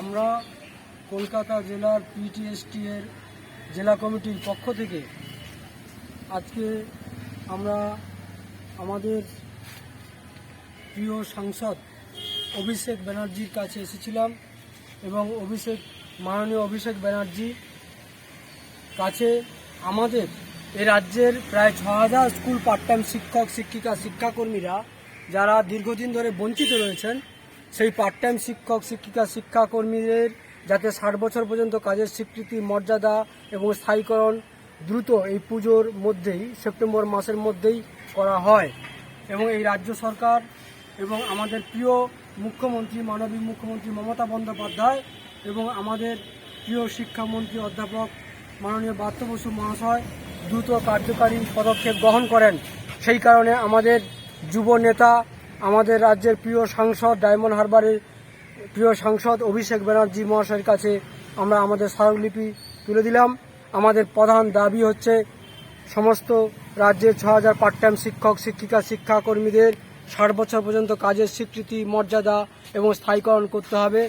আমরা কলকাতা জেলার পিটিএসটি এর জেলা কমিটির পক্ষ থেকে আজকে আমরা আমাদের প্রিয় সাংসদ অভিষেক ব্যানার্জির কাছে এসেছিলাম এবং মাননীয় অভিষেক ব্যানার্জি কাছে আমাদের এ রাজ্যের প্রায় ৬,০০০ স্কুল পার্ট টাইম শিক্ষক শিক্ষিকা শিক্ষাকর্মীরা যারা দীর্ঘদিন ধরে বঞ্চিত রয়েছেন সেই পার্ট টাইম শিক্ষক শিক্ষিকা শিক্ষাকর্মীদের যাতে ৬০ বছর পর্যন্ত কাজের স্বীকৃতি মর্যাদা এবং স্থায়ীকরণ দ্রুত এই পুজোর মধ্যেই সেপ্টেম্বর মাসের মধ্যেই করা হয় এবং এই রাজ্য সরকার এবং আমাদের প্রিয় মুখ্যমন্ত্রী মাননীয় মুখ্যমন্ত্রী মমতা বন্দ্যোপাধ্যায় এবং আমাদের প্রিয় শিক্ষামন্ত্রী অধ্যাপক মাননীয় ব্রাত্য বসু মহাশয় দ্রুত কার্যকারী পদক্ষেপ গ্রহণ করেন। সেই কারণে আমাদের যুব নেতা আমাদের রাজ্যের প্রিয় সাংসদ ডায়মন্ড হারবারের প্রিয় সাংসদ অভিষেক ব্যানার্জি মহাশয়ের কাছে আমরা আমাদের স্মারকলিপি তুলে দিলাম। আমাদের প্রধান দাবি হচ্ছে সমস্ত রাজ্যের ৬,০০০ পার্ট টাইম শিক্ষক শিক্ষিকা শিক্ষাকর্মীদের ৬০ বছর পর্যন্ত কাজের স্বীকৃতি মর্যাদা এবং স্থায়ীকরণ করতে হবে।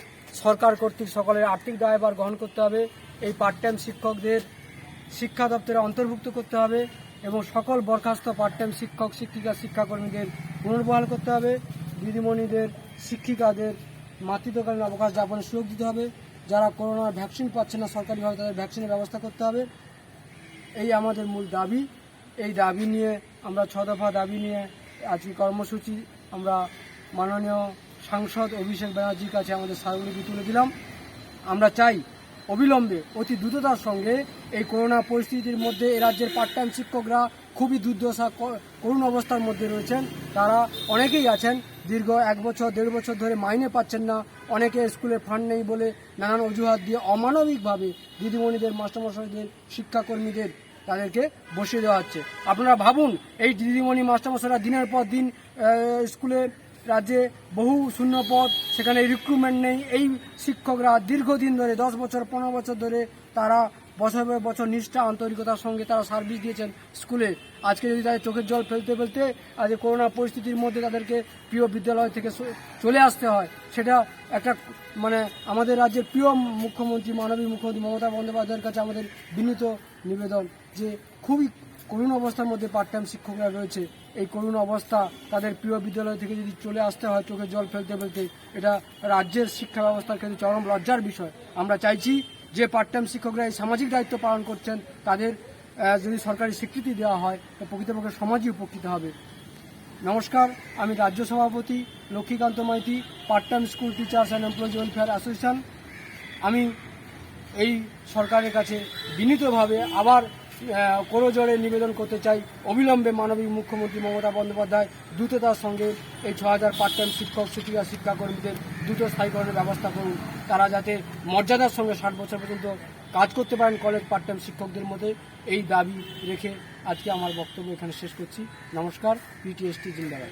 সরকার কর্তৃক সকলের আর্থিক দায়ভার গ্রহণ করতে হবে। এই পার্ট টাইম শিক্ষকদের শিক্ষা দপ্তরে অন্তর্ভুক্ত করতে হবে এবং সকল বরখাস্ত পার্ট টাইম শিক্ষক শিক্ষিকা শিক্ষাকর্মীদের পুনর্বহাল করতে হবে। দিদিমণিদের শিক্ষিকাদের মাতৃত্বকালীন অবকাশ যাপনের সুযোগ দিতে হবে। যারা করোনার ভ্যাকসিন পাচ্ছে না সরকারিভাবে তাদের ভ্যাকসিনের ব্যবস্থা করতে হবে। এই আমাদের মূল দাবি। এই দাবি নিয়ে আমরা ৬ দফা দাবি নিয়ে আজকে কর্মসূচি আমরা মাননীয় সাংসদ অভিষেক ব্যানার্জির কাছে আমাদের স্মারকলিপি তুলে দিলাম। আমরা চাই অবিলম্বে অতি দ্রুততার সঙ্গে এই করোনা পরিস্থিতির মধ্যে এ রাজ্যের পার্ট টাইম শিক্ষকরা খুবই দুর্দশা করুণ অবস্থার মধ্যে রয়েছেন। তারা অনেকেই আছেন দীর্ঘ ১ বছর ১.৫ বছর ধরে মাইনে পাচ্ছেন না। অনেকে স্কুলে ফান্ড নেই বলে নানান অজুহাত দিয়ে অমানবিকভাবে দিদিমণিদের মাস্টারমশাইদের শিক্ষাকর্মীদের তাদেরকে বসিয়ে দেওয়া হচ্ছে। আপনারা ভাবুন এই দিদিমণি মাস্টারমশাইরা দিনের পর দিন স্কুলে রাজ্যে বহু শূন্য পদ, সেখানে রিক্রুটমেন্ট নেই। এই শিক্ষকরা দীর্ঘদিন ধরে ১০ বছর ১৫ বছর ধরে তারা বছর বছর নিষ্ঠা আন্তরিকতার সঙ্গে তারা সার্ভিস দিয়েছেন স্কুলে। আজকে যদি তাদের চোখের জল ফেলতে ফেলতে আজকে করোনা পরিস্থিতির মধ্যে তাদেরকে প্রিয় বিদ্যালয় থেকে চলে আসতে হয়, সেটা একটা আমাদের রাজ্যের প্রিয় মুখ্যমন্ত্রী মাননীয় মুখ্যমন্ত্রী মমতা বন্দ্যোপাধ্যায়ের কাছে আমাদের বিনীত নিবেদন যে খুবই করুণ অবস্থার মধ্যে পার্ট টাইম শিক্ষকরা রয়েছে। এই করুণ অবস্থা তাদের প্রিয় বিদ্যালয় থেকে যদি চলে আসতে হয় চোখে জল ফেলতে ফেলতে, এটা রাজ্যের শিক্ষা ব্যবস্থার ক্ষেত্রে চরম লজ্জার বিষয়। আমরা চাইছি যে পার্ট টাইম শিক্ষকরা এই সামাজিক দায়িত্ব পালন করছেন তাদের যদি সরকারি স্বীকৃতি দেওয়া হয় তো প্রকৃতপক্ষে সমাজই উপকৃত হবে। নমস্কার, আমি রাজ্য সভাপতি Lakshmikanta Maiti, part time school teachers and employees welfare association. আমি এই সরকারের কাছে বিনীতভাবে আবার করজোড়ে নিবেদন করতে চাই অবিলম্বে মাননীয় মুখ্যমন্ত্রী মমতা বন্দ্যোপাধ্যায় দ্রুততার সঙ্গে এই ৬,০০০ পার্ট টাইম শিক্ষক শিক্ষিকা শিক্ষাকর্মীদের দ্রুত স্থায়ীকরণের ব্যবস্থা করুন। তারা যাতে মর্যাদার সঙ্গে ৬০ বছর পর্যন্ত কাজ করতে পারেন কলেজ পার্ট টাইম শিক্ষকদের মধ্যে, এই দাবি রেখে আজকে আমার বক্তব্য এখানে শেষ করছি। নমস্কার, পিটিএসটি জিন্দাবাদ।